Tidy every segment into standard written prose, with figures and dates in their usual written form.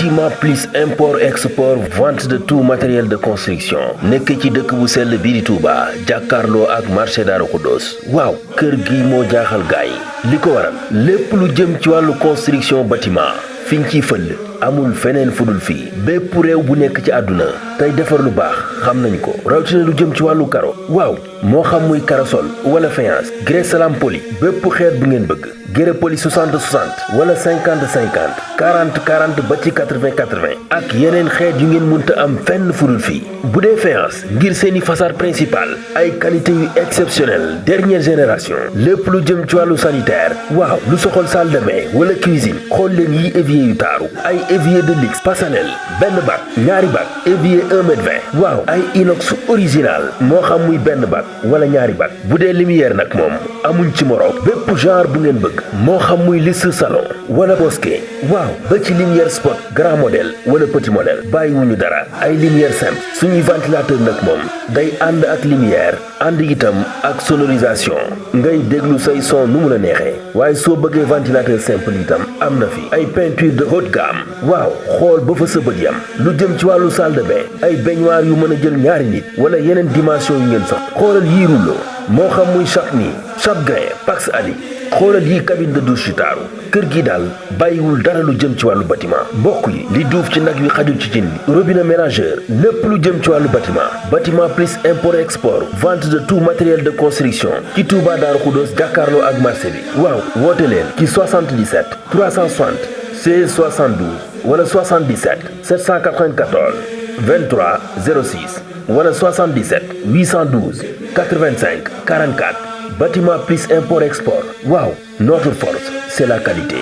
Bâtiment plus import export vente de tout matériel de construction nekk ci dëkk bu sell bii di Touba jàkkaarloo ak marché Darou Khoudoss waaw kër gi moo jaaxal gaay li ko waral lépp lu jëm ci wàllu construction bâtiment fiñ ciy fël amul feneen fudul fii bépp réew bu nekk ci àdduna tey defar lu baax xam nañu ko rawatina lu jëm ci wàllu karo waaw moo xam muy karosol wala faïence grès salam poli bépp xeet bu ngeen bëgg grès poli 60 60 wala 50 50 40 40 ba ci 80 80 ak yeneen xeet yu ngeen munta am fenn fudul fii bu dee faïence ngir seeni façade principale ay qualité yu exceptionnelle dernière génération lépp lu jëm ci wàllu sanitaire waaw lu soxol salle de bain wala cuisine xool leen yi évier yu taaru ay évier de luxe personnel benn bac ñaari bac évier 1m20 waaw ay inox original moo xam muy benn bac wala ñaari bac bu dee lumière nag moom amuñ ci morom bépp genre bu ngeen bëgg moo xam muy liste salon wala bosquet waaw ba ci lumière spot grand modèle wala petit modèle bàyyiwuñu dara ay lumière simple suñuy ventilateur nag moom day ànd ak lumière ànd itam ak sonorisation ngay déglu say son nu mu la neexee waaye soo bëggee ventilateur simple itam am na fi ay peinture de haute gamme waaw xool ba fa sa bët yam lu jëm ci wàllu salle de bain ay baignoire yu mën a jël ñaari nit wala yeneen dimension yu ngeen soxla xoolal yii rouleau moo xam muy Chapni Chapgrain Pax Ali xoolal yi cabine de douche yu taaru kër gi daal bàyyiwul dara lu jëm ci wàllu bâtiment mbokk yi li duuf ci nag wi xajul ci cin li robinet mélangeur lépp lu jëm ci wàllu bâtiment plus import export vente de tout matériel de construction ci Touba Darou Khoudoss jàkkaarloo ak marché bi waaw woote leen ci 77 360 16 72 wala 77 794 23 06 wala 77 812 85 44 Bâtiment plus import export waaw notre force c'est la qualité.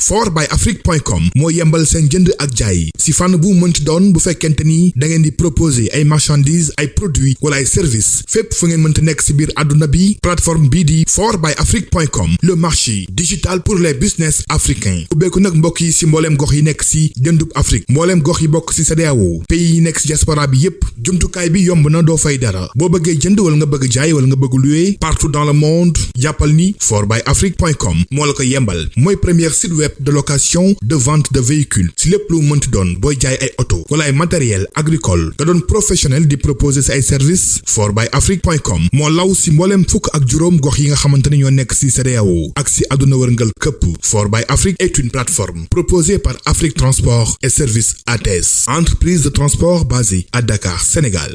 fortbyafrique.com moo yembal seen jënd ak jaay si fànn bu mënti doon bu fekkente ni da ngeen di proposer ay marchandises ay produits wala ay services fépp fu ngeen mënti nekk si biir àdduna bi plateforme bii di fortbyafrique.com le marché digital pour les business africains ubbeeku nag mbokk yi si mbooleem gox yi nekk si jëndub Afrique mbooleem gox yi bokk si CEDEAO pays yi nekk si diaspora bi yépp jumtukaay bi yomb na doo fay dara boo bëggee jënd wala nga bëgg jaay wala nga bëgg louer partout dans le monde jàppal ni fortbyafrique.com moo la ko yembal mooy première site web de location de vente de véhicules si lépp lu mënti doon booy jaay ay auto wala ay matériel agricole nga doon professionnel di proposer si ay services fortbyafrique.com moo law si mbooleem fukk ak juróom gox yi nga xamante ne ñoo nekk si CEDEAO ak si àdduna wërngal këpp Fortbyafrique est une plateforme proposée par Afrique Transport et Services ATS, entreprise de transport basée à Dakar, Sénégal.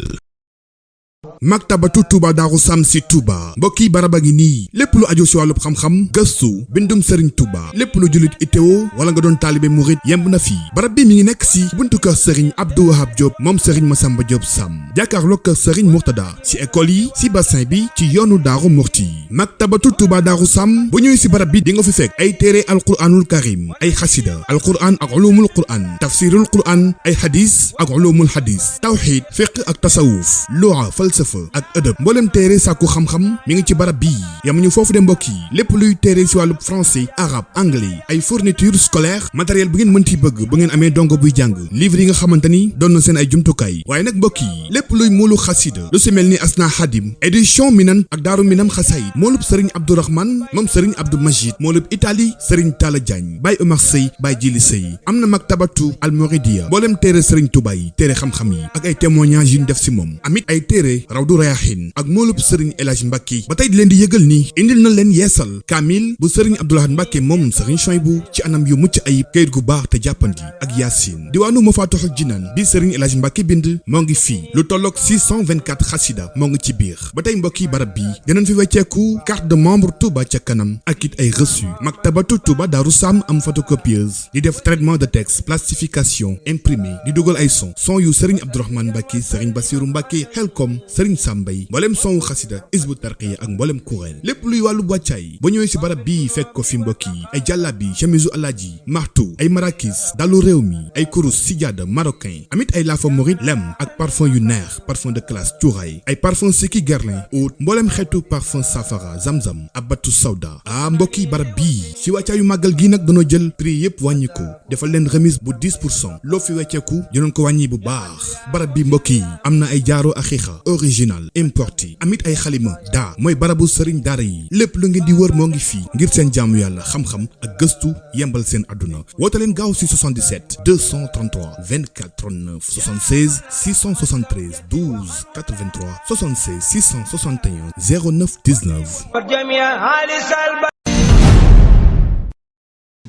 Maktabatu Touba Darou Sam si Touba mbokki baraba gi nii lépp lu aju si wàllub xam-xam gëstu bindum Serigne Touba lépp lu jullit ittewo wala nga doon taalibe murit yemb na fii barab bi mi ngi nekk si buntu kër Serigne Abdou Wahab Diop moom Serigne Massamba Diop Sam jàkkaarloo kër Serigne Mourtada si école yi si bassin bi ci yoonu Daaru Murti Maktabatu Touba Darou Sam bu ñëwee si barab bi di nga fi fekk ay téere alquranul karim ay xasida alquran ak ulumul quran tafsirul quran ay hadis ak ulumul hadis tawxid fiqh ak tasawuf lugha falsafa ak ëdëb mboolem téere sàkku xam-xam mi ngi ci barab bii yamuñu foofu de mbokk yi lépp luy téere si wàllu français arabe anglais ay fourniture scolaire matériel bu ngeen mënti bëgg bu ngeen amee dongo buy jàng livre yi nga xamante ni doon na seen ay jumtukaay waaye nag mbokk yi lépp luy moolu xasida lu si mel ni asna xadim édition minan ak daaru minam xasaayid moolub sëriñ abdourahman moom sëriñ abdou majid moolub italie sëriñ talla diagne baay omar sëy baay jili sëy am na maktabatu almoridia mboolem téere sëriñ tuba yi téere xam-xam yi ak ay témoignages yu ñu def si moom amit ay téere Rawdu Rayaahin ak moolub Serigne El Hadj Mbacke ba tey di leen di yëgal ni indil na leen yeesal kaamil bu Serigne Abdou Lahad Mbacke moom Serigne Chouaïbou ci anam yu mucc ayib kayit gu baax te jàppandi ak Yaasin diwaanu Mafatihul Jinaan bi Serigne El Hadj Mbacke bind moo ngi fii lu tolloog 624 xasida moo ngi ci biir ba tey mbokki barab bi dinañ fi wecceeku carte de membre Touba ca kanam ak it ay reçu maktabatu Touba Darou Sam am photocopieuse di def traitement de texte plastification imprimé di dugal ay son yu Serigne Abdourahmane Mbacke Serigne Bassirou Mbacke Helcom Serigne Sambay mboolem son xasida Hizbut Tarqiyyah ak mboolem kuréel lépp luy wàllu wàccaay ba ñëwee si barab bii fekk ko fi mbokk yi ay jàllabi chemisu alaaji martu ay marakis dalu réew mi ay kurus sijaada marocain amit ay laafa mouride lem ak parfum yu neex parfum de classe cuuraay ay parfum Seki Guerlain oud mboolem xeetu parfum safara zamzam abatu sawda mbokk yi barab bii si wàccaayu màggal gi nag dañoo jël prix yëpp wàññi ko defal leen remise bu 10% loo fi wecceeku dinañ ko wàññi bu baax barab bi mbokk yi am na ay jaaro axiixa original importé amit ay xalima daa mooy barabu sëriñ daara yi lépp lu ngeen di wër moo ngi fii ngir seen jaamu yàlla xam-xam ak gëstu yembal seen àdduna woote leen gaaw si 77 233 24 39 76 673 12 83 76 661 09 19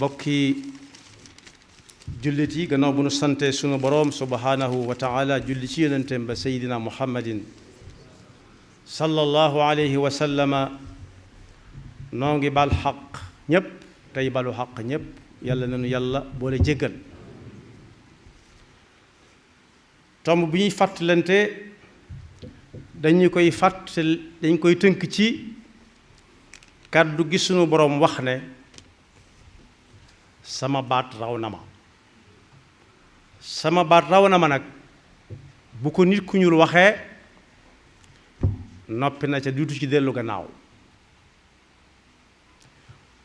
bokki jullit yi gannaaw bu nu sante sunu boroom subhaanahu wa taala julli ci yonenteem ba seydina muhammadin sallallahu alayhi wa sallama noo ngi bal xaq ñépp tey balu xaq ñépp yàlla nanu yàlla boole jéggal tomb bi ñuy fàttalante dañ koy tënk ci kàddu gi sunu boroom wax ne sama baat raw na ma sama baat raw na ma nag bu ko nit ku ñuul waxee noppi na ca duutu ci dellu gannaaw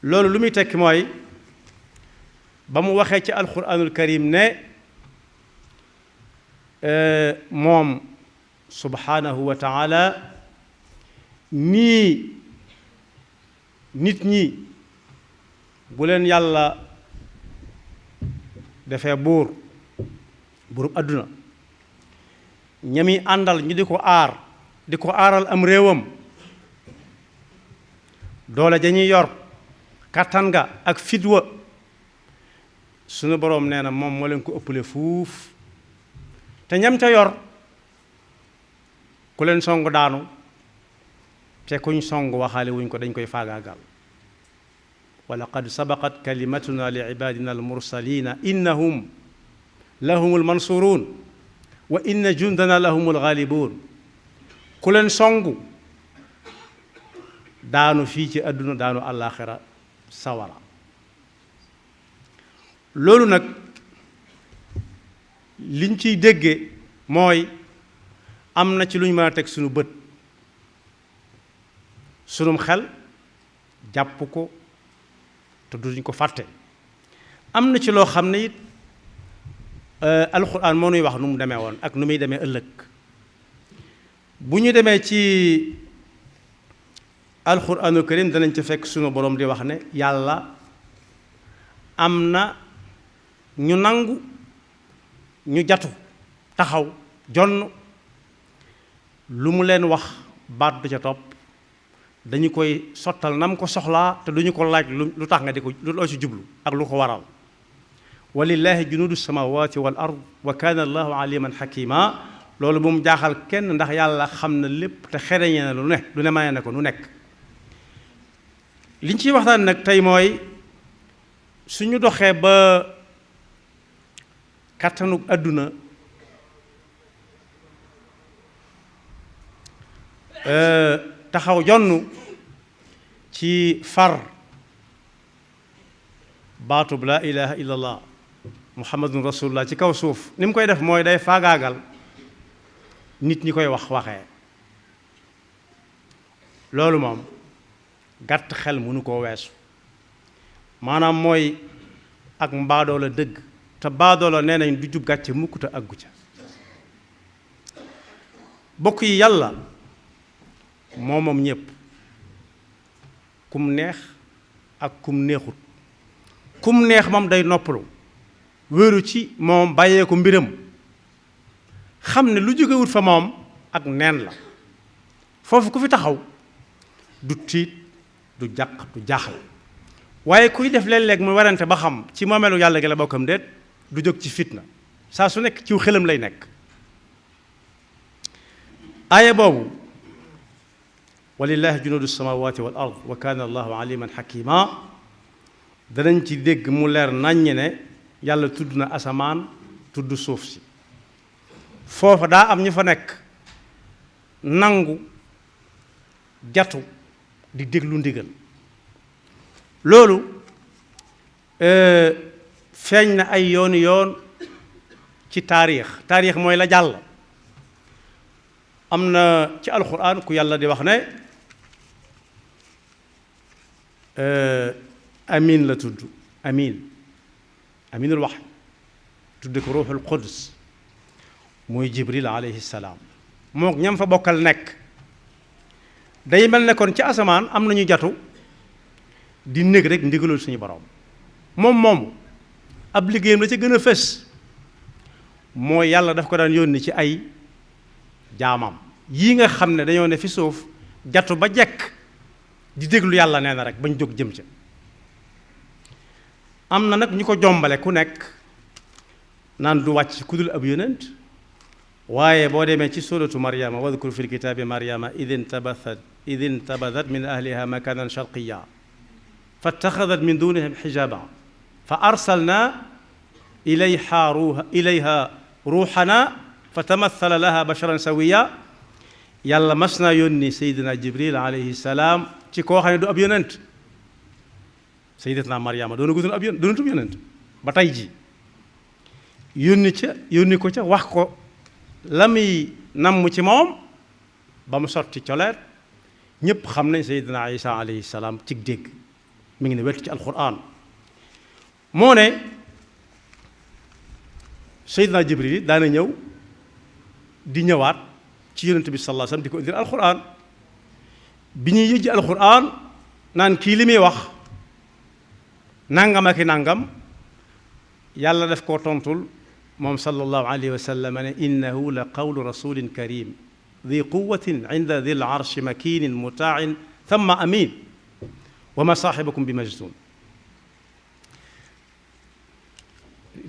loolu lu muy tekki mooy ba mu waxee ci alquranul karim ne moom subhanahu wa taala nii nit ñi bu leen yàlla defee buurub àdduna ñami àndal ñu di ko aaral am réewam doole dañuy yor kàttan ga ak fitwa sunu boroom nee na moom moo leen ko ëppale fuuf te ñam ca yor ku leen song daanu te kuñ song waxaale wuñ ko dañ koy faagaagal wa laqad sabaqat kalimatuna li ibadina almursalina innahum lahum almansurun wa inna jundana lahum alghalibun ku leen songu daanu fii ci àdduna daanu àllaaxira sawara loolu nag liñ ciy dégge mooy am na ci lu ñu mën a teg sunu bët sunum xel jàpp ko te duñ ko fàtte am na ci loo xam ne it alxuraan moo nuy wax nu mu demee woon ak nu muy demee ëllëg bu ñu demee ci alxuraanul karim danañ ci fekk sunu borom di wax ne yàlla am na ñu nangu ñu jatu taxaw jonn lu mu leen wax baat du ca topp dañu koy sottal nam ko soxlaa te duñu ko laaj lu tax nga di ko lu loo ci jublu ak lu ko waral walillahi junudu samawati wal ard wa kana allahu aliman hakima loolu bu mu jaaxal kenn ndax yàlla xam na lépp te xereñe na lu ne maye na ko nu nekk liñ ciy waxtaan nag tey mooy suñu doxee ba kàttanu àdduna taxaw jonn ci far baatub laa ilaha illa allah muhammadun rasulullah ci kaw suuf ni mu koy def mooy day faagaagal nit ñi koy waxee loolu moom gàtt xel mënu koo weesu maanaam mooy ak mbaadoo la dëgg te baadoo la nee nañ du jub gàcce mukk te àggu ca bokk yi yàlla moom ñépp kum neex ak kum neexut kum neex moom day noppalu wéeru ci moom bàyyee ko mbiram xam ne lu jógewut fa moom ak neen la foofu ku fi taxaw du tiit du jàq du jaaxal waaye kuy def léeg-léeg mu warante ba xam ci moomeelu yàlla gi la bokkam déet du jóg ci fitna saa su nekk ciw xelam lay nekk aaya boobu walillahi junudu samawati wal ard wa kana allahu aliman hakima danañ ci dégg mu leer naññ ne yàlla tudd na asamaan tudd suuf si foofa daa am ñu fa nekk nangu jatu di déglu ndigal loolu feeñ na ay yooni yoon ci taarix mooy la jàll am na ci alxuraan ku yàlla di wax ne amin la tudd aminul wax tudde ko ruuxul quds mooy jibril alayhi salaam mook ñam fa bokkal nekk day mel ne kon ci asamaan am nañu jatu di nekk rek ndigalul suñu borom moom ab liggéeyam la ca gën a fës mooy yàlla daf ko daan yónni ci ay jaamam yii nga xam ne dañoo ne fi suuf jatu ba jekk di déglu yàlla nee na rek bañ jóg jëm ca am na nag ñu ko jombale ku nekk naan du wàcc ku dul ab yonent waaye boo demee ci suratu maryama wadkur fi lkitaabi maryama id intabadat min ahliha makanan sharqiya fattaxadat min dunihim xijaba fa arsalna ilayha ruuxana fa tamathala laha basharan sawiya yàlla mas naa yónni seydina jibril alayhi salaam ci koo xam ne du ab yonent sayyidatna maryama doonatub yonent ba tey ji yónni ko ca wax ko la muy namm ci moom ba mu sotti coleet ñépp xam nañ sayyidina isa alayhi salaam ci dégg mi ngi ne wet ci alquran moo ne sayyidina jibril yi daana ñëw di ñëwaat ci yonent bi sallallahu alayhi wasallam di ko indil alquran bi ñuy yëjji alquran naan kii li muy wax nangam ak i nangam yàlla def koo tontul moom sallallahu alayhi wa sallam ne innahu la qawlu rasulin karim di quwatin inda di l arshi makinin mutaain thumma amin wa ma saaxibakum bi majnun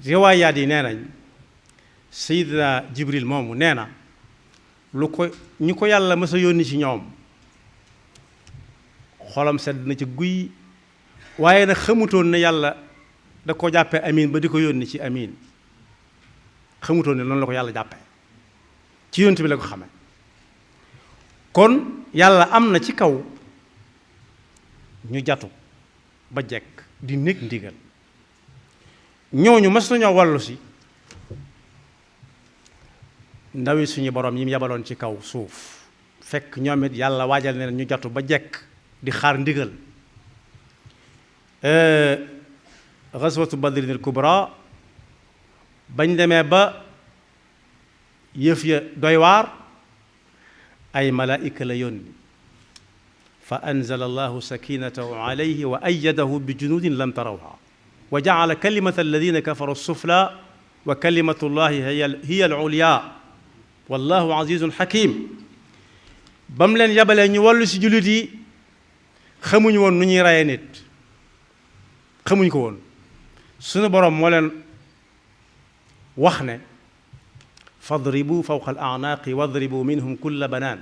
riwaayaat yi nee nañ sayidina jibril moomu nee na ñu ko yàlla mës a yónni ci ñoom xolam sedd na ci guy waaye nag xamutoon ne yàlla da ko jàppee amin ba di ko yónni ci amin xamutoon ne noonu la ko yàlla jàppee ci yonent bi la ko xamee kon yàlla am na ci kaw ñu jatu ba jekk di nekk ndigal ñooñu mas nañoo wallu si ndawi suñu borom yi mu yabaloon ci kaw suuf fekk ñoom it yàlla waajal ne ñu jatu ba jekk di xaar ndigal ghazwatu badrin al kubra bañ demee ba yëf ya doy waar ay malaa'ika la yónni fa anzala allahu sakinatahu alayhi wa ayyadahu bi junudin lam tarawha wa ja'ala kalimata alladina kafaru sufla wa kalimatu llahi hiya al ulya wallahu azizun hakim ba mu leen yabalee ñu wallu si jullit yi xamuñu woon nu ñuy reye nit xamuñ ko woon suñu boroom moo leen wax ne fadribu fawqa al a'naaqi wadribu minhum kulla banaan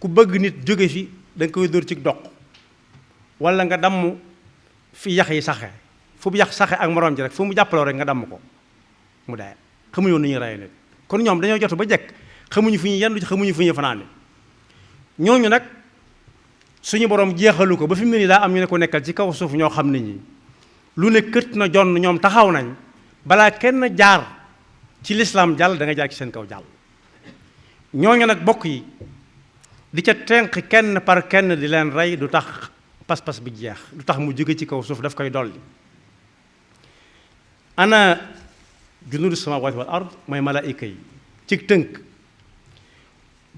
ku bëgg nit jóge fi da nga koy dóor ci doq wala nga damm fi yax yi saxe fu yax saxe ak moroom ji rek fu mu jàppaloo rek nga damm ko mu dee xamuñu woon nu ñuy reye nit kon ñoom dañoo jotu ba jekk xamuñu fu ñuy yendu ci xamuñu fu ñuy fanaane ñooñu nag suñu borom jeexalu ko ba fi mu ne nii daa am ñu ne ko nekkal ci kaw suuf ñoo xam ne ñi lu ne kët na jonn ñoom taxaw nañ balaa kenn jaar ci lislaam jàll da nga jaar ci seen kaw jàll ñooñu nag bokk yi di ca tenq kenn par kenn di leen rey du tax pas-pas bi jeex du tax mu jóge ci kaw suuf daf koy dolli ana junuudu samawaat wal ard mooy malaayika yi ci tënk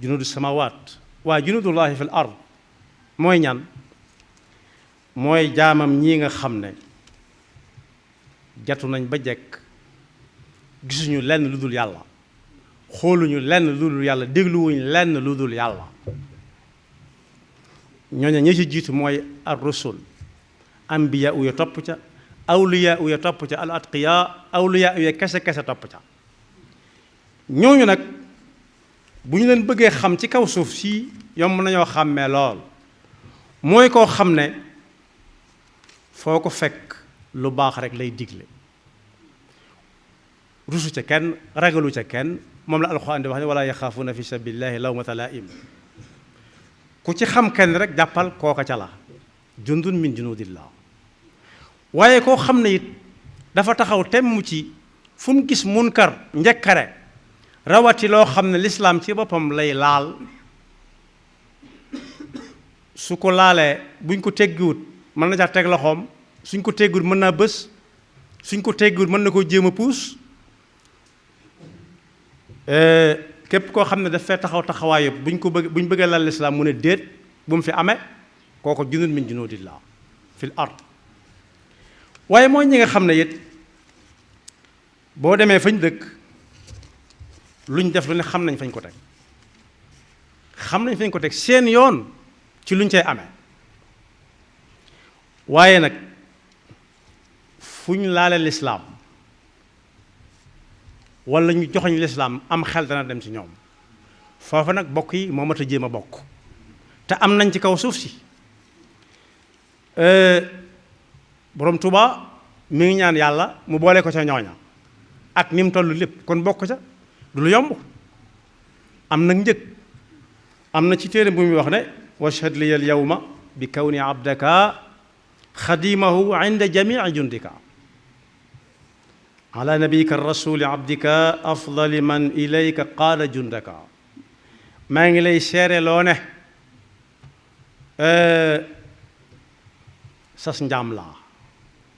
junuudu samawaat waaye junuudullahi fil ard mooy ñan mooy jaamam ñii nga xam ne jatu nañ ba jekk gisuñu lenn lu dul yàlla xooluñu lenn lu dul yàlla dégluwuñu lenn lu dul yàlla ñooñu ñi ci jiitu mooy ar rusul ambiya u ya topp ca awliya u ya topp ca al atqiya awliya u ya kese topp ca ñooñu nag bu ñu leen bëggee xam ci kaw suuf si yomb nañoo xàmmee lool mooy koo xam ne foo ko fekk lu baax rek lay digle rusu ca kenn ragalu ca kenn moom la alxuraan di wax ne wala yaxaafuuna fi sabilillahi lawmata laa'im ku ci xam kenn rek jàppal kooka ca la jundun min junudillah waaye koo xam ne it dafa taxaw temm ci fu mu gis munkar njëkkare rawati loo xam ne lislaam ci boppam lay laal su ko laalee buñ ko teggiwut mën na caa teg loxoom suñ ko teggiwut mën naa bës suñ ko teggiwut mën na koo jéem a puus képp koo xam ne daf fee taxaw taxawaay yëpp buñ bëggee laal lislaam mu ne déet bu mu fi amee kooku junud min junudillah fil ard waaye mooy ñi nga xam ne it boo demee fañ dëkk luñ def lu ne xam nañ fañ ko teg xam nañ fañ ko teg seen yoon ci luñ cay amee waaye nag fu ñu laale lislaam wala ñu joxoñ lislaam am xel dana dem ci ñoom foofu nag bokk yi moo mat a jéem a bokk te am nañ ci kaw suuf si borom Tuuba mi ngi ñaan yàlla mu boole ko ca ñooña ak ni mu toll lépp kon bokk ca du lu yomb am nag njëg am na ci téere bu muy wax ne washhad liya al yawma bi kawni abdaka xadimahu inda jamii jundika ala nabiyika rasuli abdika afdali man ilayka qaada jundaka maa ngi lay seere loo ne sas njaam laa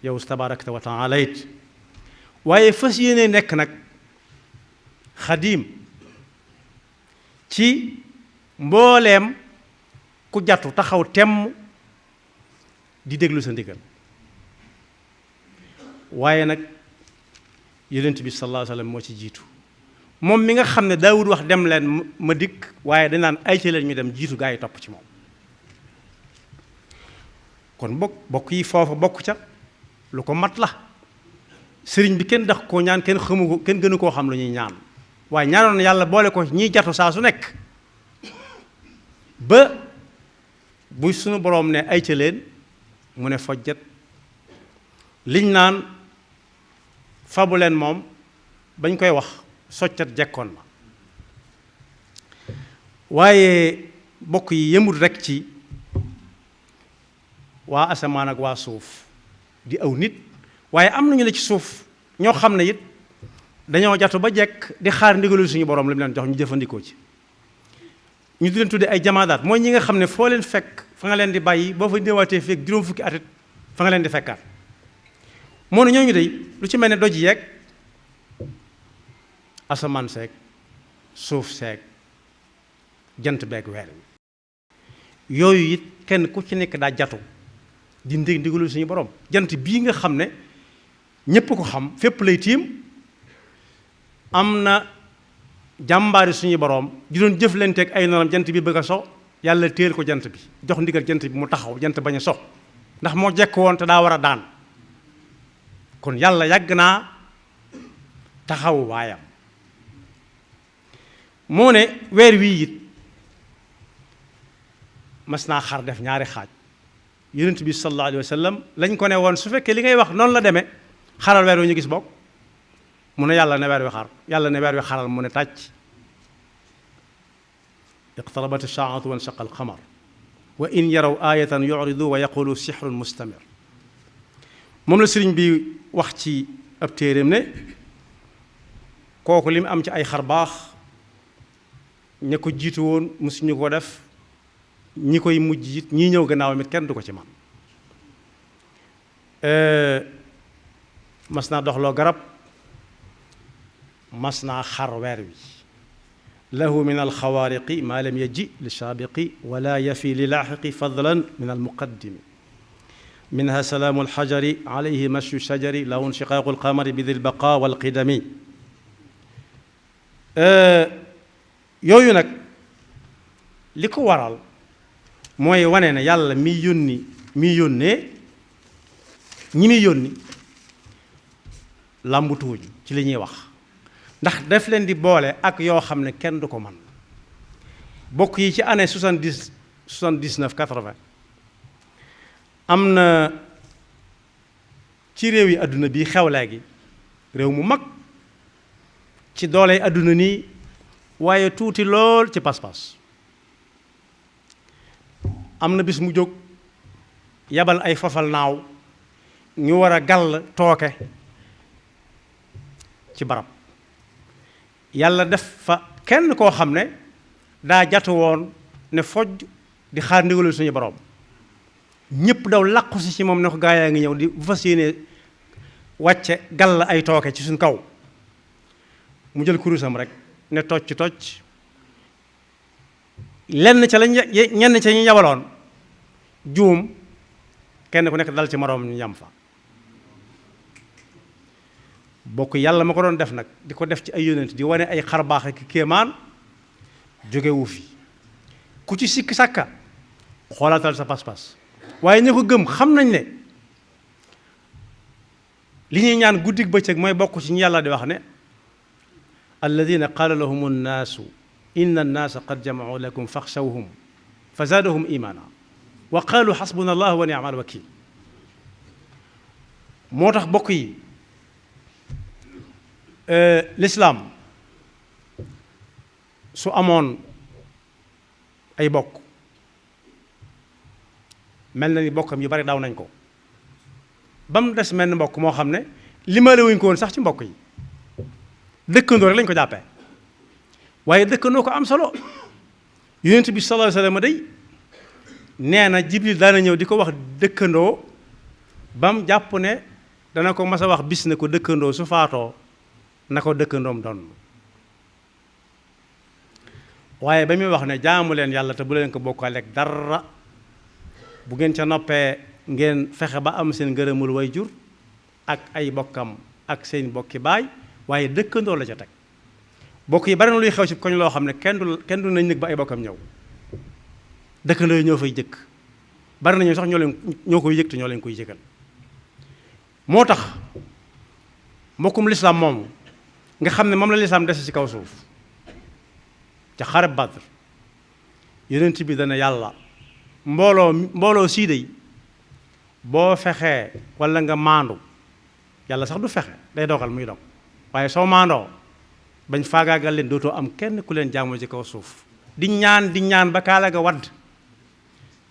yow tabarakta wa taala it waaye fas yéene nekk nag xadim ci mbooleem ku jàttu taxaw temm di déglu sa ndigal waaye nag yonent bi sallallahu alayhi wa sallam moo ci jiitu moom mi nga xam ne daawul wax dem leen ma dikk waaye dañ naan ay ci leen ñu dem jiitu gaa yi topp ci moom kon bokk yi foofa bokk ca lu ko mat la sëriñ bi kenn dax koo ñaan kenn xamu ko kenn gënu koo xam lu ñuy ñaan waaye ñaanoon yàlla boole ko ñiy jatu saa su nekk ba bu suñu boroom ne ay ca leen mu ne fojjat liñ naan fabu leen moom bañ koy wax soccat jekkoon na waaye bokk yi yëmul rekk ci waa asamaan ak waa suuf di aw nit waaye am nañu ne ci suuf ñoo xam ne it dañoo jatu ba jekk di xaar ndigalul suñu borom li mu leen jox ñu jëfandikoo ci ñu di leen tudde ay jamaadaat mooy ñi nga xam ne foo leen fekk fa nga leen di bàyyi boo fa néewaatee fekk juróom fukki atit fa nga leen di fekkaat moo ne ñooñu dey lu ci mel ne doj yeeg asamaan seeg suuf seeg jant beeg weer wi yooyu it kenn ku ci nekk daa jatu di ndigalul suñu borom jant bii nga xam ne ñépp ko xam fépp lay tiim am na jàmbaari suñu borom di doon jëflanteeg ay noonam jant bi bëgg a so yàlla téel ko jant bi jox ndigal jant bi mu taxaw jant bañ a so ndax moo jekk woon te daa war a daan kon yàlla yàgg naa taxaw waayam moo ne weer wii it mas naa xar def ñaari xaaj yonent bi sallallahu alayhi wa sallam lañ ko ne woon su fekkee li ngay wax noonu la demee xaral weer wi ñu gis bokk mu ne yàlla ne weer wi xar yàlla ne weer wi xaral mu ne tàcc iqtarabat ash-saa'atu wa inshaqa al-qamar wa in yaraw aayatan yu'ridu wa yaqulu sihrun mustamir moom la sëriñ bi wax ci ab téeréem ne kooku li mu am ci ay xar baax ña ko jiitu woon musuñu ko def ñi koy mujj it ñii ñëw gannaaw mit kenn du ko ci man mas naa doxloo garab mas naa xar weer wi lahu min alxawaariqi maa lam yaji li saabiqi wala yafi li laaxiqi fadlan min almuqaddimi minha salaamu alxajari alayhi mashu shajari lahu inshiqaaqu alqamari bi dil baqa walqidami yooyu nag li ko waral mooy wane ne yàlla mi yónnee ñi muy yónni làmbutuwuñ ci li ñuy wax ndax daf leen di boole ak yoo xam ne kenn du ko man bokk yi ci année 79 80 am na ci réew yi àdduna bi xew léegi réew mu mag ci dooley àdduna nii waaye tuuti lool ci pas-pas. am na bis mu jóg yabal ay fafal naaw ñu war a gàll tooke ci barab yàlla def fa kenn koo xam ne daa jatu woon ne fojj di xaar ndigalul suñu borom ñëpp daw làqu si ci moom ne ko gaa yaa ngi ñëw di bu fas yéene wàcce gàll ay tooke ci suñ kaw mu jël kurusam rek ne tocc tocc lenn ca lañ ñenn ca ñu yabaloon juum kenn ku nekk dal ci moroom ñu yam fa bokk yàlla ma ko doon def nag di ko def ci ay yonent di wane ay xarbaax ak kéemaan jógewu fi ku ci sikk sàkka xoolaatal sa pas-pas waaye ñi ko gëm xam nañ ne li ñuy ñaan guddig bëccëg mooy bokk ci ñu yàlla di wax ne alladina qaala lahum annaasu inna annaasa qad jamacuu lakum faxshawhum fa zaadahum imaana wa qaalu xasbuna allah wa ni'mal wakiil moo tax bokk yi lislaam su amoon ay bokk mel na ni bokkam yu bari daw nañ ko ba mu des mel ni mbokk moo xam ne limale wuñ ko woon sax ci mbokk yi dëkkandoo rek lañ ko jàppee waaye dëkkandoo ko am solo yonent bi sallallahu alayhi wa sallam day nee na Jibril daana ñëw di ko wax dëkkandoo ba mu jàpp ne dana ko mas a wax bis ne ko dëkkandoo su faatoo na ko dëkkandoom doon waaye ba muy wax ne jaamu leen yàlla te bu leen ko bokkaaleeg dara bu ngeen ca noppee ngeen fexe ba am seen ngërëmul way jur ak ay bokkam ak seen bokki baay waaye dëkkandoo la ca teg bokk yi bari na luy xew ci koñ loo xam ne kenn du nañ nëg ba ay bokkam ñëw dëkkandoo yi ñoo fay jëkk bari nañu sax ñoo koy yëg te ñoo leen koy yëgal moo tax mbokkum lislaam moomu nga xam ne moom la lislaam dese ci kaw suuf ca xare Badr yonent bi dana yàlla mbooloo sii dey boo fexee walla nga maandu yàlla sax du fexe day dogal muy dog waaye soo maandoo bañ faagaagal leen dootoo am kenn ku leen jaamu ci kaw suuf di ñaan ba kaala ga wadd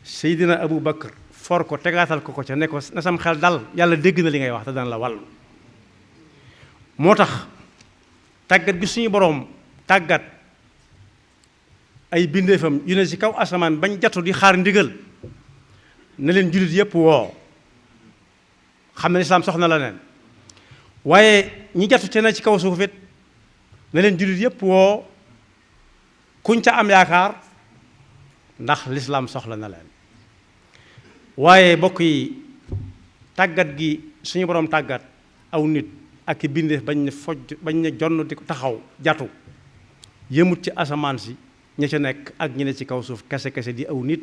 Seydina Abu Bakar for ko tegaatal ko ca ne ko na sam xel dal yàlla dégg na li ngay wax te dana la wàll moo tax tàggat gi suñu boroom tàggat ay bindeefam yu ne ci kaw asamaan bañ jatu di xaar ndigal na leen jullit yépp woo xam ne lislaam soxna la leen waaye ñi jatu te na ci kaw suuf it na leen jullit yépp woo kuñ ca am yaakaar ndax lislaam soxla na leen waaye bokk yi tàggat gi suñu boroom tàggat aw nit ak i bindeef bañ ne fojj bañ ne jonn di ko taxaw jatu yëmut ci asamaan si ña ca nekk ak ñi ne ci kaw suuf kese kese di aw nit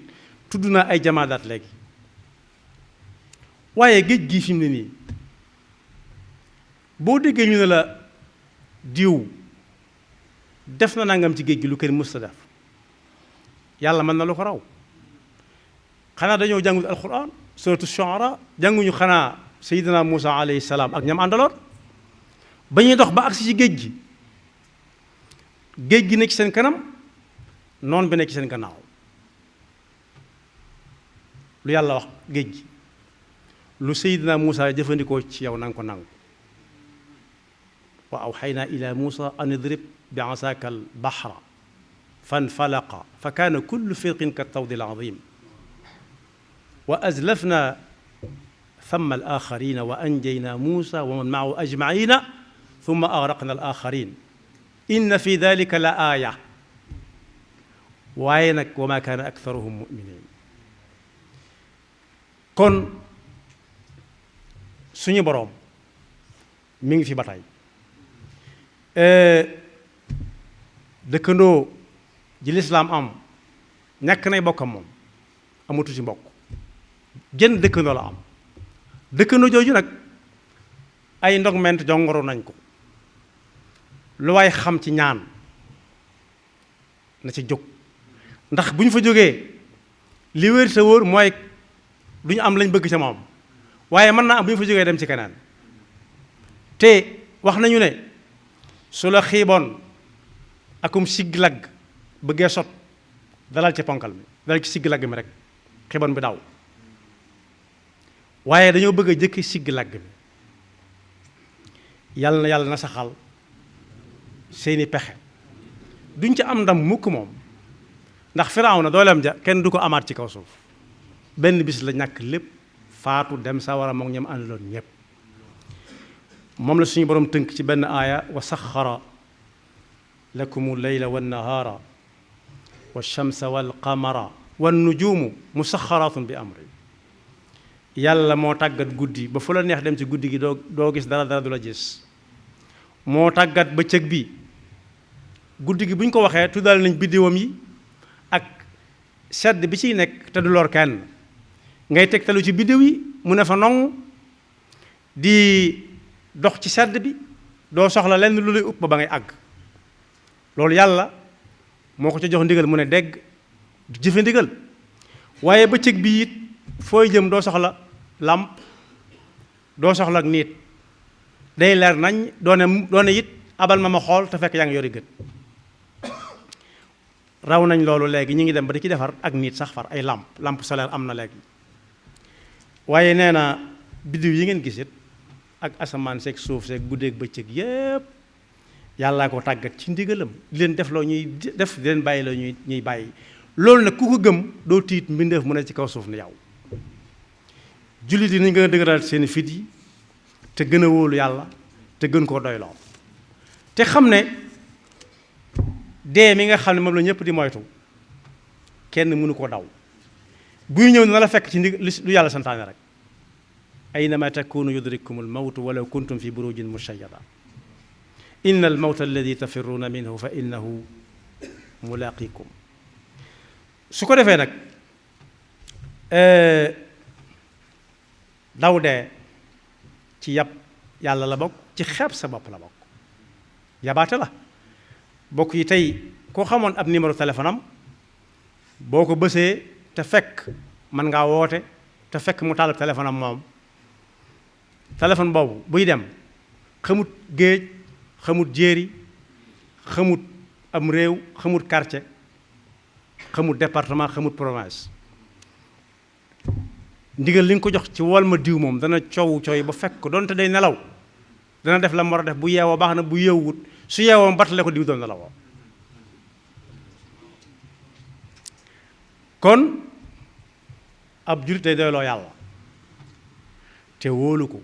tudd naa ay jamaadaat léegi waaye géej gi fi mu ne nii boo déggee ñu ne la diw def na nangam ci géej gi lu kenn mës ta def yàlla mën na lu ko raw xanaa dañoo jàngul alquran suratu shuara jànguñu xanaa sayidina Muusa alayhi salaam ak ñam àndaloon ba ñuy dox ba agsi ci géej gi nekk ci seen kanam noon bi nekk ci seen gannaaw lu yàlla wax géej gi lu sayidina Muusa jëfandikoo ci yow nanga ko nangu wa awxaynaa ila Muusa an idrib bi asaaka al bahra fanfalaqa fa kaana kullu firqin ka tawdi al azim wa azlafna thamma al axarina wa anjaynaa Muusa wa man maahu ajmaina thumma agraqna al axarin inna fi dalika la aaya waaye nag wa ma kaana aktharuhum muminin kon suñu boroom mi ngi fi ba tey dëkkandoo ji lislaam am ñàkk nay bokkam moom amatu ci mbokk genn dëkkandoo la am dëkkandoo jooju nag ay ndogment jongoro nañ ko lu waay xam ci ñaan na ci jóg ndax bu ñu fa jógee li wér sa wóor mooy du ñu am lañ bëgg ca moom waaye mën naa am bu ñu fa jógee dem ci keneen te wax nañu ne su la xiiboon akum sigg lagg bëggee sot dalal ci ponkal mi dalal ci sigg lagg mi rek xibon bi daw waaye dañoo bëgg a jëkki sigg lagg mi yàlla na saxal seeni pexe duñ ca am ndam mukk moom ndax Firawna dooleem ja kenn du ko amaat ci kaw suuf benn bis la ñàkk lépp faatu dem sawara moom ñoom àndaloon ñépp moom la suñu borom tënk ci benn aaya wa saxara lakumu leyla wannahaara wa shamsa wal qamara wan nujuumu musaxaraatun bi amri yàlla moo tàggat guddi ba fu la neex dem ci guddi gi doo gis dara du la gis moo tàggat bëccëg bi guddi gi bu ñu ko waxee tuddal nañ biddiwam yi ak sedd bi ciy nekk te du lor kenn ngay tegtalu ci biddiw yi mu ne fa nong di dox ci sedd bi doo soxla lenn lu lay upp ba ngay àgg loolu yàlla moo ko ca jox ndigal mu ne dégg du jëfe ndigal waaye bëccëg bi it fooy jëm doo soxla làmp doo soxla ak niit day leer nañ doone it abal ma xool te fekk yaa ngi yori gët raw nañ loolu léegi ñu ngi dem ba di ci defar ak niit sax far ay lampe solaire am na léegi waaye nee na biddiw yi ngeen gisit ak asamaan seeg suuf seeg guddeeg bëccëg yépp yàllaa ko tàggat ci ndigalam di leen def loo ñuy def di leen bàyyi loo ñuy bàyyi loolu nag ku ko gëm doo tiit mbindeef mu ne ci kaw suuf ni yow jullit yi nañ gën a dëgëral seeni fit yi te gën a wóolu yàlla te gën koo doyloo te xam ne dee mi nga xam ne moom la ñëpp di moytu kenn mënu koo daw buy ñëw na la fekk ci lu yàlla santaane rek aynama takunu yudrikkumul mawtu walaw kuntum fi burujin mushayyada inna al mawta alladi tafirruuna minhu fa innahu mulaqikum su ko defee nag daw dee ci yab yàlla la bokk ci xeeb sa bopp la bokk yabaate la bokk yi tey koo xamoon ab numéro téléphone am boo ko bësee te fekk mën ngaa woote te fekk mu taalub téléphone am moom téléphone boobu buy dem xamut géej xamut jéeri xamut am réew xamut quartier xamut département xamut province ndigal li nga ko jox ci wol ma diw moom dana coow cooy ba fekk ko donte day nelaw dana def la mu war a def bu yeewoo baax na bu yeewut su yeewoo batale ko diw doon nelawoo kon ab jullit day doyloo yàlla te wóolu ko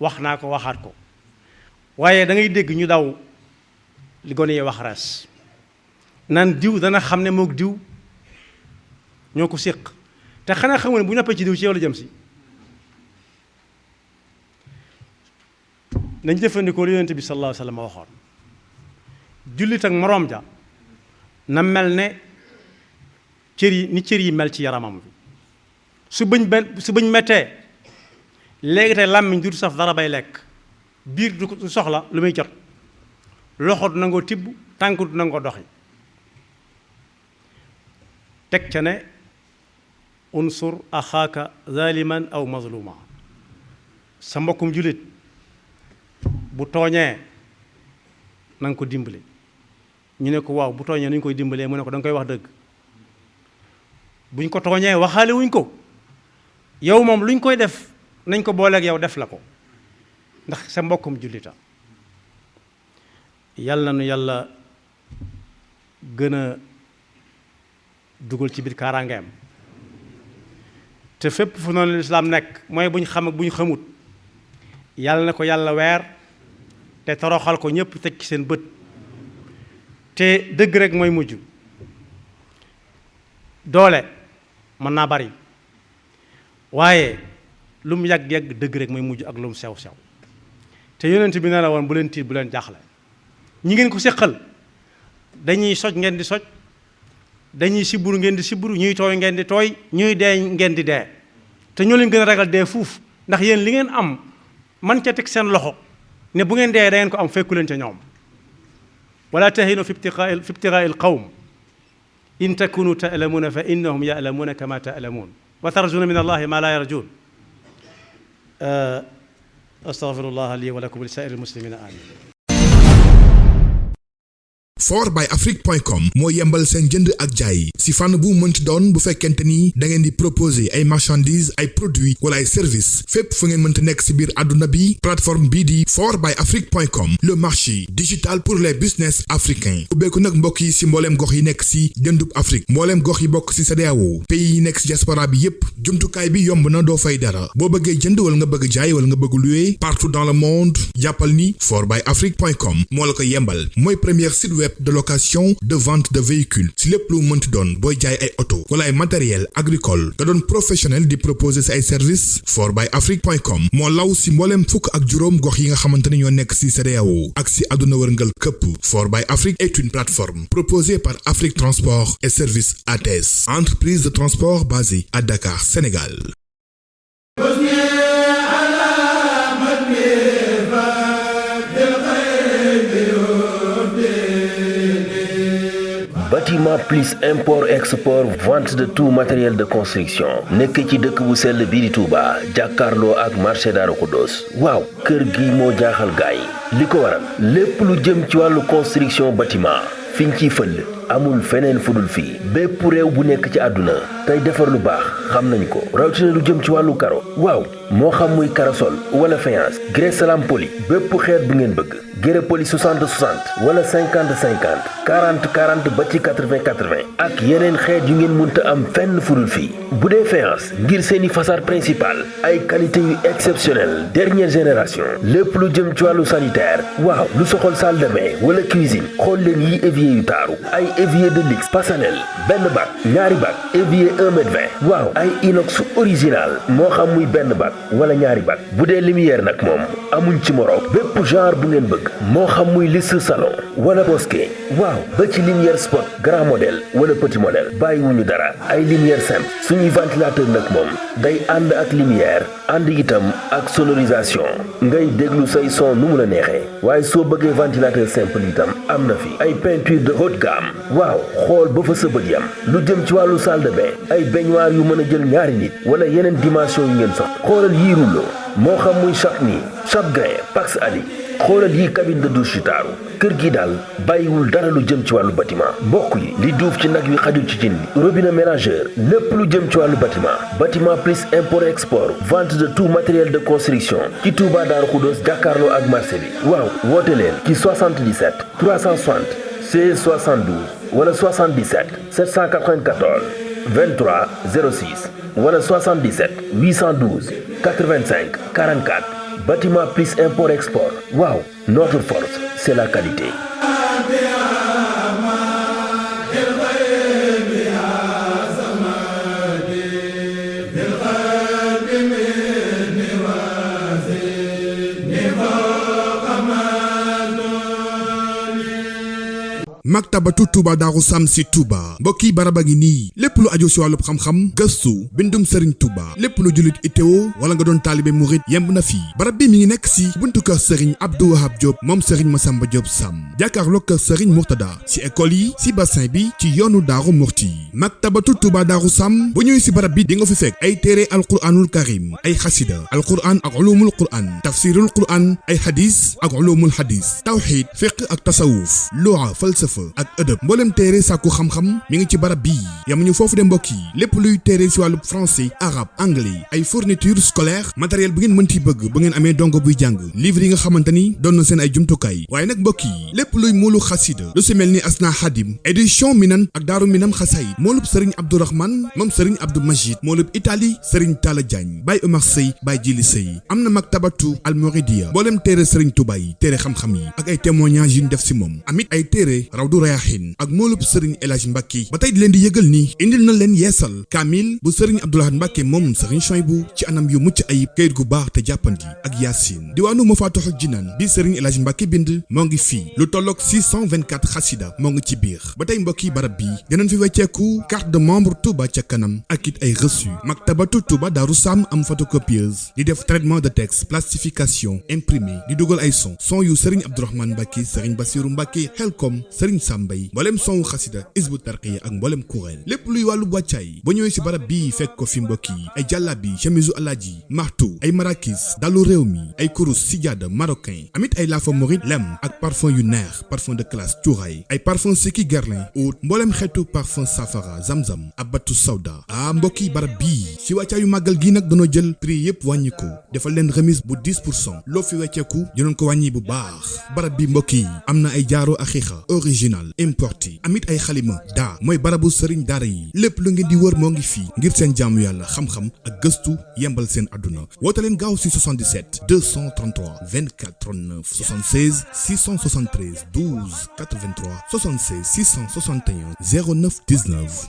wax naa ko waxaat ko waaye da ngay dégg ñu daw li gone yi wax res naan diw dana xam ne mook diw ñoo ko séq te xanaa xamu ne bu noppee ci diw ci yow la jëm si nañ jëfandikoo li yonent bi sallallahu alayhi wa sallam waxoon jullit ak moroom ja na mel ne cër yi mel ci yaramam bi su bëñ mettee léegi tey làmmiñ du saf dara bay lekk biir du soxla lu muy jot loxo du nangoo tibb tànk du nangoo doxi teg ca ne unsur axaaka zaliman aw mazluma sa mbokkum jullit bu tooñee na nga ko dimbali ñu ne ko waaw bu tooñee nu ñu koy dimbalee mu ne ko da nga koy wax dëgg buñ ko tooñee waxaale wuñ ko yow moom luñ koy def nañ ko booleeg yow def la ko ndax sa mbokkum jullita yàlla nu yàlla gën a dugal ci biir kaaraangeem te fépp fu noonu lislaam nekk mooy bu ñu xam ak bu ñu xamut yàlla na ko yàlla weer te toroxal ko ñëpp teg ci seen bët te dëgg rek mooy mujj doole mën naa bari waaye lu mu yàgg-yàgg dëgg rek mooy mujj ak lu mu sew-sew te yonent bi ne la woon bu leen tiit bu leen jaaxle ñi ngeen ko séqal dañuy soj ngeen di soj dañuy siburu ngeen di siburu ñuy tooy ngeen di tooy ñuy dee ngeen di dee te ñoo leen gën a ragal dee fuuf ndax yéen li ngeen am man ca teg seen loxo ne bu ngeen dee da ngeen ko am fekku leen ca ñoom wala tahinu fi ibtigaa il qawm in takunu ta'lamuuna fa innahum ya'lamuuna kama ta'lamuun wa tarjuuna min allahi ma la yarjuun astaghfirullah li wa lakum wa li saa'iril muslimina amin 4byafrique.com moo yembal seen jënd ak jaay si fànn bu mënti doon bu fekkente ni da ngeen di proposer ay marchandises ay produits wala ay services fépp fu ngeen mënti nekk si biir àdduna bi plateforme bii di 4byafrique.com le marché digital pour les business africains ubbeeku nag mbokk yi si mbooleem gox yi nekk si jëndub Afrique mbooleem gox yi bokk si CEDEAO pays yi nekk si diaspora bi yépp jumtukaay bi yomb na doo fay dara boo bëggee jënd wala nga bëgg jaay wala nga bëgg louer partout dans le monde jàppal ni 4byafrique.com moo la ko yembal mooy premier site web de location de vente de véhicules si lépp lu mënti doon booy jaay ay auto wala ay matériel agricole nga doon professionnel di proposer si ay services 4byafrique.com moo law si mbooleem fukk ak juróom gox yi nga xamante ne ñoo nekk si CEDEAO ak si àdduna wërngal këpp 4byafrique est une plateforme proposée par Afrique Transport et Services ATS, entreprise de transport basée à Dakar, Sénégal. Bâtiment plus import export vente de tout matériel de construction nekk ci dëkk bu sell bii di Touba jàkkaarloo ak marché Darou Khoudoss waaw kër gi moo jaaxal gaay li ko waral lépp lu jëm ci wàllu construction bâtiment fiñ ciy fël amul feneen fudul fii bépp réew bu nekk ci àdduna tey defar lu baax xam nañ ko rawatina lu jëm ci wàllu karo waaw moo xam muy karasol wala faïence grès salam poli bépp xeet bu ngeen bëgg grès poli 60 60 wala 50 50 40 40 ba ci 80 80 ak yeneen xeet yu ngeen mënta am fenn fudul fii bu dee faïence ngir seeni façade principale ay qualité yu exceptionnelle dernière génération lépp lu jëm ci wàllu sanitaire waaw lu soxol salle de bain wala cuisine xool leen yi évier yu taaru ay évier de luxe personnel benn bac ñaari bac évier 1m20 waaw ay inox original moo xam muy benn bac wala ñaari bac bu dee lumière nag moom amuñ ci morom bépp genre bu ngeen bëgg moo xam muy liste salon wala bosquet waaw ba ci lumière spot grand modèle wala petit modèle bàyyiwuñu dara ay lumière simple suñuy ventilateur nag moom day ànd ak lumière ànd itam ak sonorisation ngay déglu say son nu mu la neexee waaye soo bëggee ventilateur simple itam am na fi ay peinture de haute gamme waaw xool ba fa sa bët yam lu jëm ci wàllu salle de bain ay baignoire yu mën a jël ñaari nit wala yeneen dimension yu ngeen soxla xoolal yii rouleau moo xam muy Chapni Chapgrain Pax Ali xoolal yi cabine de douche yu taaru kër gi daal bàyyiwul dara lu jëm ci wàllu bâtiment mbokk yi li duuf ci nag wi xajul ci cin li robinet mélangeur lépp lu jëm ci wàllu bâtiment plus import export vente de tout matériel de construction ci Touba Darou Khoudoss jàkkaarloo ak marché bi waaw woote leen ci 77 360 16 72 wala 77 794 23 06 wala 77 812 85 44 bâtiment plus import export waaw notre force c'est la qualité. maktabatu Touba Darou Sam si Touba mbokki baraba ngi nii lépp lu aju si wàllub xam-xam gëstu bindum Serigne Touba lépp lu jullit ittewo wala nga doon taalibe murit yemb na fii barab bi mi ngi nekk si buntu kër Serigne Abdou Wahab Diop moom Serigne Massamba Diop Sam jàkkaarloo kër Serigne Mourtada si école yi si bassin bi ci yoonu Daaru Murti maktabatu Touba Darou Sam bu ñëwee si barab bi di nga fi fekk ay téere alquranul karim ay xasida alquran ak ulumul quran tafsirul quran ay hadis ak ulumul hadis tawxid fiqh ak tasawuf lugha falsafa ak ëdëb mboolem téere sàkku xam-xam mi ngi ci barab bii yamuñu foofu de mbokk yi lépp luy téere si wàllu français arabe anglais ay fourniture scolaire matériel bu ngeen mënti bëgg bu ngeen amee dongo buy jàng livre yi nga xamante ni doon na seen ay jumtukaay waaye nag mbokk yi lépp luy moolu xasida lu si mel ni asna xadim édition minan ak daaru minam xasay moolub sëriñ abdourahman moom sëriñ abdou majid moolub italie sëriñ Talla Diagne Baye Omar Sey Baye Jili Sey am na maktabatu almoridia mboolem téere sëriñ Touba yi téere xam-xam yi ak ay témoignages yu ñu def si moom amit ay téere du Rayahin ak moolub Serigne El Hadj Mbacke ba tey di leen di yëgal ni indil na leen yeesal kaamil bu Serigne Abdoulahad Mbacke moom Serigne Chouaïbou ci anam yu mucc ayib kayit gu baax te jàppandi ak Yaasin diwaanu Mafatihul Jinaan bi Serigne El Hadj Mbacke bind moo ngi fii lu tolloog 624 xasida moo ngi ci biir ba tey mbokk yi barab bi dinañ fi wecceeku carte de membre Touba ca kanam ak it ay reçu maktabatu Touba Darou Sam am photocopieuse di def traitement de texte plastification imprimé di dugal ay son yu Serigne Abdourahmane Mbacke Serigne Bassirou Mbacke Helcom Serigne sàmbay mbooleem sonwu xasida isbu tarqiya ak mbooleem kuréel lépp luy wàllu wàccaay ba ñëwee si barab bii fekk ko fi mbokk yi ay jàllabi chemisu alaaji martu ay marakis dalu réew mi ay kurus sijaada marocain amit ay laafa morit lem ak parfum yu neex parfum de classe cuuraay ay parfum Seki Guerlain oud mbooleem xeetu parfum safara zamzam abatu sawda mbokk yi barab bii si wàccaayu màggal gi nag dañoo jël prix yëpp wàññi ko defal leen remise bu 10% loo fi wecceeku dinañ ko wàññi bu baax barab bi mbokk yi am na ay jaaro axiixa original importé amit ay xalima daa mooy barabu sëriñ daara yi lépp lu ngeen di wër moo ngi fii ngir seen jaamu yàlla xam-xam ak gëstu yembal seen àdduna woote leen gaaw si 77 233 24 39 76 673 12 83 76 661 09 19